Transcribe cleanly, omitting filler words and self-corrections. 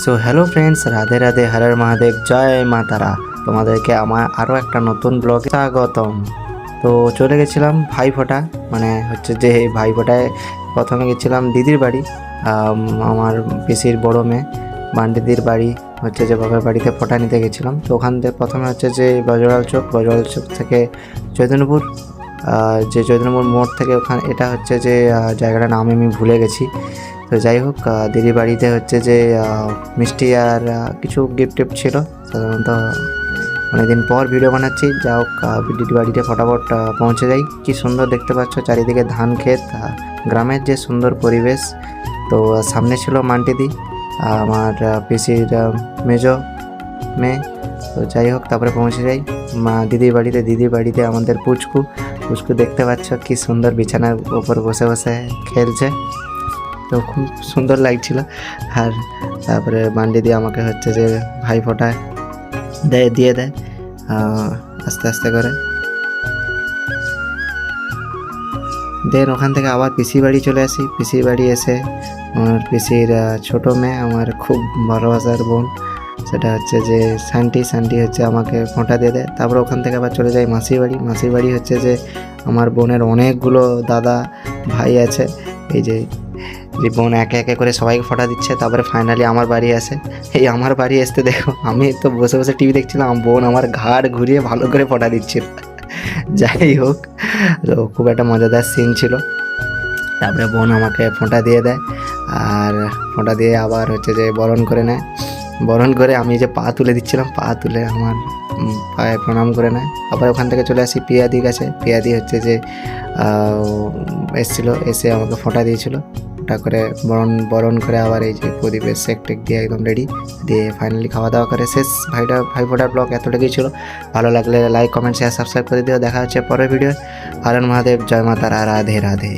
So hello friends, Radhe Radhe, Har Har Mahadev, জয় মা তারা। তোমাদেরকে আমার আরও একটা নতুন ব্লগে স্বাগতম। তো চলে গেছিলাম ভাইফোঁটা, মানে হচ্ছে যে ভাইফোঁটায় প্রথমে গেছিলাম দিদির বাড়ি, আমার পিসির বড় মেয়ে বান্ডিদির বাড়ি হচ্ছে যে বাবার বাড়িতে ফোঁটা নিতে গেছিলাম। তো ওখান থেকে প্রথমে হচ্ছে যে বজরাল চোখ থেকে চৈতন্যপুর, যে চৈতন্যপুর মোড় থেকে ওখানে, এটা হচ্ছে যে জায়গাটার নাম আমি ভুলে গেছি। তো যাই হোক, দিদির বাড়িতে হচ্ছে যে মিষ্টি আর কিছু গিফট ছিল। সাধারণত অনেকদিন পর ভিডিও বানাচ্ছি, যা হোক দিদির বাড়িতে ফটাফট পৌঁছে যাই। কি সুন্দর দেখতে পাচ্ছ চারিদিকে ধান ক্ষেত, গ্রামের যে সুন্দর পরিবেশ। তো সামনে ছিল মান্টিদি, আমার পিসির মেজো মেয়ে। তো যাই হোক, তারপরে পৌঁছে যাই দিদির বাড়িতে আমাদের পুচকু দেখতে পাচ্ছ কি সুন্দর বিছানার উপর বসে বসে খেলছে। তো খুব সুন্দর লাগছিল। আর তারপরে মান্ডিদি আমাকে হচ্ছে যে ভাইফোঁটা দিয়ে দেয় আস্তে আস্তে করে। দেন ওখান থেকে আবার পিসির বাড়ি চলে আসি। পিসির বাড়ি এসে আমার পিসির ছোটো মেয়ে, আমার খুব ভালোবাসার বোন, সেটা হচ্ছে যে শান্তি হচ্ছে আমাকে ফোঁটা দিয়ে দেয়। তারপর ওখান থেকে আবার চলে যাই মাসির বাড়ি হচ্ছে যে আমার বোনের অনেকগুলো দাদা ভাই আছে। এই যে বোন একে একে করে সবাইকে ফোঁটা দিচ্ছে। তারপরে ফাইনালি আমার বাড়ি আসে। এই আমার বাড়ি আসতে দেখো, আমি তো বসে বসে টিভি দেখছিলাম, বোন আমার ঘাড় ঘুরিয়ে ভালো করে ফোঁটা দিচ্ছিল। যাই হোক, তো খুব একটা মজাদার সিন ছিল। তারপরে বোন আমাকে ফোঁটা দিয়ে দেয়, আর ফোঁটা দিয়ে আবার হচ্ছে যে বরণ করে আমি যে পা তুলে দিচ্ছিলাম, পা তুলে আমার পায়ে প্রণাম করে নেয়। আবার ওখান থেকে চলে আসি পিয়াদির কাছে। পিয়াদি হচ্ছে যে এসে আমাকে ফোঁটা দিয়েছিল। ওটা করে বরণ করে আবার এই যে প্রদীপের সেক টেক দিয়ে একদম রেডি দিয়ে ফাইনালি খাওয়া দাওয়া করে শেষ। ভাইফোঁটার ব্লগ এতটুকুই ছিল। ভালো লাগলে লাইক, কমেন্ট, শেয়ার, সাবস্ক্রাইব করে দিও। দেখা হচ্ছে পরের ভিডিও। হর হর মহাদেব, জয় মা তারা, রাধে রাধে।